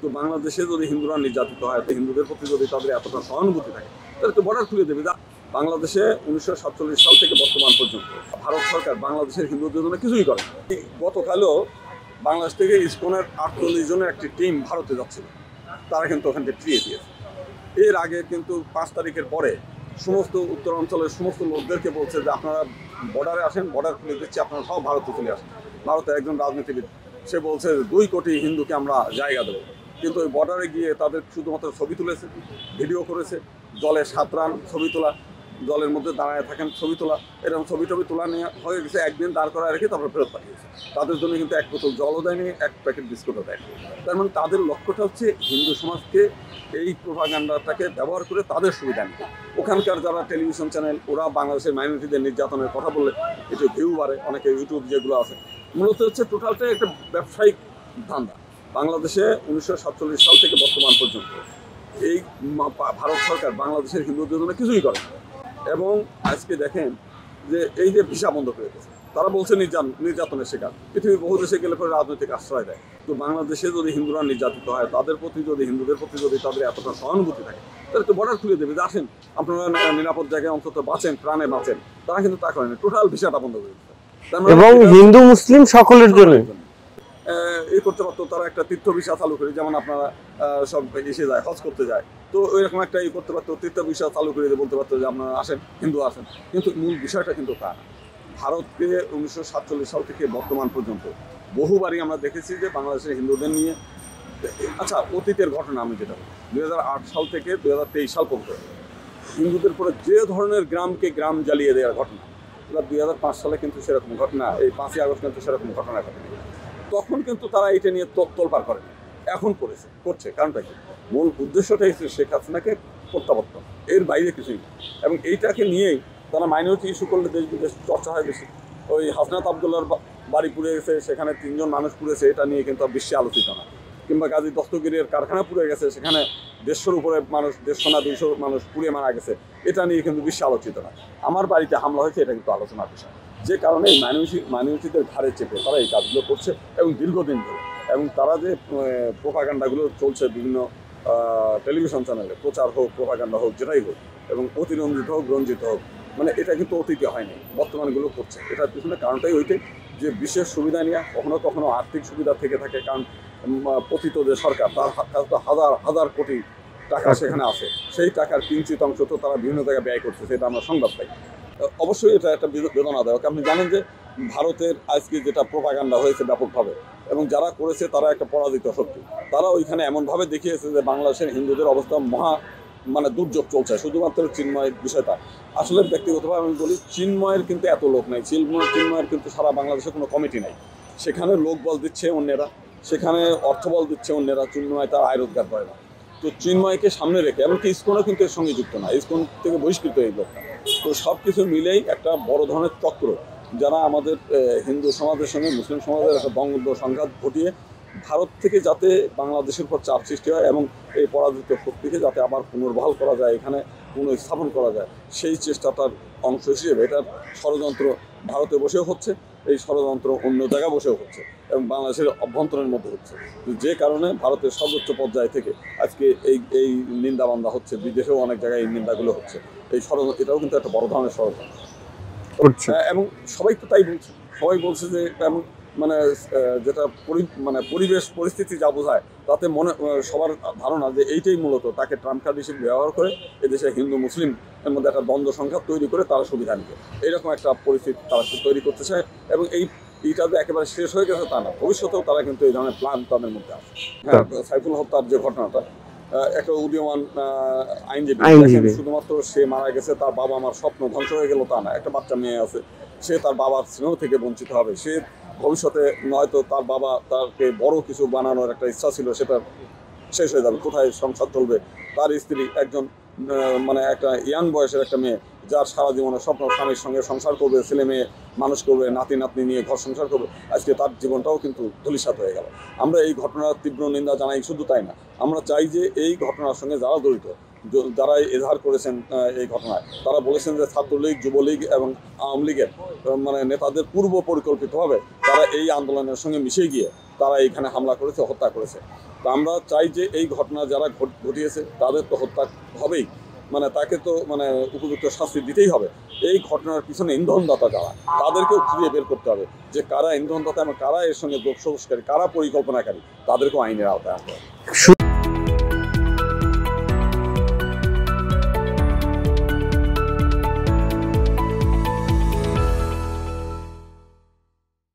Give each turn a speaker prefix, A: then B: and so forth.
A: তো বাংলাদেশে যদি হিন্দুরা নির্যাতিত হয়, তো হিন্দুদের প্রতি যদি তাদের এতটা সহানুভূতি থাকে, তাহলে তো বর্ডার খুলে দেবে। বাংলাদেশে 1947 সাল থেকে বর্তমান পর্যন্ত ভারত সরকার বাংলাদেশের হিন্দুদের জন্য কিছুই করে। গতকালও বাংলাদেশ থেকে ইসকনের 48 জনের একটি টিম ভারতে যাচ্ছিল, তারা কিন্তু ওখান থেকে ফিরিয়ে দিয়েছে। এর আগে কিন্তু 5 তারিখের পরে সমস্ত উত্তরাঞ্চলের সমস্ত লোকদেরকে বলছে যে আপনারা বর্ডারে আসেন, বর্ডার খুলে দিচ্ছি, আপনারা সব ভারতে চলে আসেন। ভারতের একজন রাজনীতিবিদ সে বলছে 2 কোটি হিন্দুকে আমরা জায়গা দেবো, কিন্তু ওই বর্ডারে গিয়ে তাদের শুধুমাত্র ছবি তুলেছে, ভিডিও করেছে, জলে 7 রান ছবি তোলা, জলের মধ্যে দাঁড়ায় থাকেন ছবি তোলা, এরকম ছবি তোলা নিয়ে হয়ে গেছে। একদিন দাঁড় করা রেখে তারপর ফেরত পাঠিয়েছে। তাদের জন্য কিন্তু 1 বোতল জলও দেয়নি, 1 প্যাকেট বিস্কুটও দেয়নি। তার মানে তাদের লক্ষ্যটা হচ্ছে হিন্দু সমাজকে এই প্রোপাগান্ডাটাকে ব্যবহার করে তাদের সুবিধা নিতে। ওখানকার যারা টেলিভিশন চ্যানেল, ওরা বাংলাদেশের মাইনরিটিদের নির্যাতনের কথা বললে একটু ভিউ বাড়ে, অনেকে ইউটিউব যেগুলো আছে, মূলত হচ্ছে টোটালটাই একটা ব্যবসায়িক ধান্দা। বাংলাদেশে 1947 সাল থেকে বর্তমান পর্যন্ত এই ভারত সরকার বাংলাদেশের হিন্দুদের জন্য কিছুই করে। এবং আজকে দেখেন যে এই যে ভিসা বন্ধ করে দিয়েছে, তারা বলছে নির্যাতনের শিকার। পৃথিবীর বহু দেশে গেলে পরে রাজনৈতিক আশ্রয় দেয়। তো বাংলাদেশে যদি হিন্দুরা নির্যাতিত হয়, তাদের প্রতি যদি হিন্দুদের প্রতি যদি তাদের এতটা সহানুভূতি থাকে, তাহলে তো বর্ডার খুলে দেবে যে আসেন আপনারা নিরাপদ জায়গায় অন্তত বাঁচেন, প্রাণে বাঁচেন। তারা কিন্তু তা করেনি, টোটাল ভিসাটা বন্ধ করে দিচ্ছে।
B: এবং হিন্দু মুসলিম সকলের জন্য
A: এই করতে পারতো তারা একটা তীর্থ ভিসা চালু করে, যেমন আপনারা সব এসে যায়, হজ করতে যায়, তো ওইরকম একটা করতে পারতো, তীর্থ ভিসা চালু করে বলতে পারতো যে আপনারা আসেন, হিন্দু আসেন। কিন্তু মূল বিষয়টা কিন্তু তা না। ভারতকে 1947 সাল থেকে বর্তমান পর্যন্ত বহুবারই আমরা দেখেছি যে বাংলাদেশের হিন্দুদের নিয়ে, আচ্ছা অতীতের ঘটনা আমি যেটা বলি, 2008 সাল থেকে 2023 সাল পর্যন্ত হিন্দুদের পরে যে ধরনের গ্রামকে গ্রাম জ্বালিয়ে দেওয়ার ঘটনা, এবার 2005 সালে কিন্তু সেরকম ঘটনা, এই 5ই আগস্ট কিন্তু সেরকম ঘটনা ঘটেনি। তখন কিন্তু তারা এটা নিয়ে তোলপাড় করে, এখন করছে। কারণটা কি? মূল উদ্দেশ্যটাই হচ্ছে শেখ হাসিনাকে প্রত্যাবর্তন, এর বাইরে কিছুই না। এবং এইটাকে নিয়েই তারা মাইনরিটি ইস্যু করলে দেশ বিদেশ চর্চা হয় বেশি। ওই হাসনাত আবদুল্লার বাড়ি পুড়ে গেছে, সেখানে 3 জন মানুষ পুড়েছে, এটা নিয়ে কিন্তু বিশ্বে আলোচিত না। কিংবা গাজী দস্তগিরের কারখানা পুড়ে গেছে, সেখানে 150-র উপরে মানুষ, 150 না 200 মানুষ পুড়ে মারা গেছে, এটা নিয়ে কিন্তু বিশ্বে আলোচিত না। আমার বাড়িতে হামলা হয়েছে, এটা কিন্তু আলোচনার বিষয়। যে কারণে মাইনরিটিদের ঘাড়ে চেপে তারা এই কাজগুলো করছে এবং দীর্ঘদিন ধরে। এবং তারা যে প্রোপাগান্ডাগুলো চলছে বিভিন্ন টেলিভিশন চ্যানেলে, প্রচার হোক, প্রোপাগান্ডা হোক, যেটাই হোক, এবং অতিরঞ্জিত হোক, রঞ্জিত হোক, মানে এটা কিন্তু অতীতে হয়নি, বর্তমানগুলো করছে। এটার পিছনে কারণটাই ওইটাই যে বিশেষ সুবিধা নিয়ে, কখনো কখনো আর্থিক সুবিধা থেকে থাকে। কারণ পতিত যে সরকার, তার কাছে হাজার হাজার কোটি টাকা সেখানে আছে, সেই টাকার কিঞ্চিত অংশ তো তারা বিভিন্ন জায়গায় ব্যয় করছে, সেটা আমরা সংবাদ পাই। অবশ্যই এটা একটা বেদনাদায়ক। আপনি জানেন যে ভারতের আজকে যেটা প্রোপাগান্ডা হয়েছে ব্যাপকভাবে, এবং যারা করেছে তারা একটা পরাজিত শক্তি। তারা ওইখানে এমনভাবে দেখিয়েছে যে বাংলাদেশের হিন্দুদের অবস্থা মানে দুর্যোগ চলছে। শুধুমাত্র চিন্ময়ের বিষয়টা, আসলে ব্যক্তিগতভাবে আমি বলি, চিন্ময়ের কিন্তু এত লোক নাই। চিন্ময়ের কিন্তু সারা বাংলাদেশে কোনো কমিটি নাই। সেখানে লোক বল দিচ্ছে অন্যেরা, সেখানে অর্থবল দিচ্ছে অন্যেরা। চিন্ময় তার আয় রোজগার করে না। তো চিন্ময়কে সামনে রেখে, এমনকি ইসকনও কিন্তু এর সঙ্গে যুক্ত না, ইসকন থেকে বহিষ্কৃত এই লোকটা। তো সব কিছু মিলেই একটা বড় ধরনের চক্র, যারা আমাদের হিন্দু সমাজের সঙ্গে মুসলিম সমাজের একটা দ্বন্দ্ব সংঘাত ঘটিয়ে ভারত থেকে যাতে বাংলাদেশের উপর চাপ সৃষ্টি হয় এবং এই পরাজিত শক্তিকে যাতে আবার পুনর্বহাল করা যায়, এখানে পুনঃস্থাপন করা যায়, সেই চেষ্টাটার অংশ হিসেবে এটার ষড়যন্ত্র ভারতে বসেও হচ্ছে, এই ষড়যন্ত্র অন্য জায়গায় বসেও হচ্ছে, এবং বাংলাদেশের অভ্যন্তরের মধ্যে হচ্ছে। যে কারণে ভারতের সর্বোচ্চ পর্যায় থেকে আজকে এই নিন্দাবান্ধা হচ্ছে, বিদেশেও অনেক জায়গায় এই নিন্দাগুলো হচ্ছে। এই ষড়যন্ত্র, এটাও কিন্তু একটা বড় ধরনের ষড়যন্ত্র। এবং সবাই তো তাই বলছে, সবাই বলছে যে এমন মানে যেটা পরিবেশ পরিস্থিতি যা বোঝায়, তাতে সবার ধারণা যে এইটাই মূলত তাকে ট্রাম্প কার্ড হিসেবে ব্যবহার করে এদেশে হিন্দু মুসলিম এর মধ্যে একটা দ্বন্দ্ব সংঘাত তৈরি করে তারা সুবিধা নিবে, এইরকম একটা পরিস্থিতি তারা তৈরি করতে চায়। এবং এইটা যে একেবারে শেষ হয়ে গেছে তা না, ভবিষ্যতেও তারা কিন্তু এই ধরনের প্ল্যান তাদের মধ্যে আছে। হ্যাঁ, সাইফুল হত্যার যে ঘটনাটা, একটা উদীয়মান আইনজীবী, শুধুমাত্র সে মারা গেছে, তার বাবা মার স্বপ্ন ধ্বংস হয়ে গেল তা না। একটা বাচ্চা মেয়ে আছে, সে তার বাবার স্নেহ থেকে বঞ্চিত হবে। সে ভবিষ্যতে নয়তো তার বাবা তাকে বড় কিছু বানানোর একটা ইচ্ছা ছিল, সেটা শেষ হয়ে যাবে। কোথায় সংসার চলবে? তার স্ত্রী একজন মানে একটা ইয়াং বয়সের একটা মেয়ে, যার সারা জীবনের স্বপ্ন স্বামীর সঙ্গে সংসার করবে, ছেলে মেয়ে মানুষ করবে, নাতি নাতনি নিয়ে ঘর সংসার করবে, আজকে তার জীবনটাও কিন্তু ধূলিসাৎ হয়ে গেল। আমরা এই ঘটনার তীব্র নিন্দা জানাই। শুধু তাই না, আমরা চাই যে এই ঘটনার সঙ্গে যারা জড়িত, যারা এজাহার করেছেন এই ঘটনায়, তারা বলেছেন যে ছাত্রলীগ, যুবলীগ এবং আওয়ামী লীগের মানে নেতাদের পূর্ব পরিকল্পিতভাবে তারা তারা এই আন্দোলনের সঙ্গে মিশে গিয়ে তারা এইখানে হামলা করেছে, হত্যা করেছে। তো আমরা চাই যে এই ঘটনা যারা ঘটিয়েছে তাদের তো হত্যা হবেই, মানে তাকে তো মানে উপযুক্ত শাস্তি দিতেই হবে। এই ঘটনার পিছনে ইন্ধনদাতা যারা, তাদেরকেও খুঁজে বের করতে হবে যে কারা ইন্ধনদাতা এবং কারা এর সঙ্গে যোগসাজশকারী, কারা পরিকল্পনাকারী, তাদেরকেও আইনের আওতায় আনতে হবে।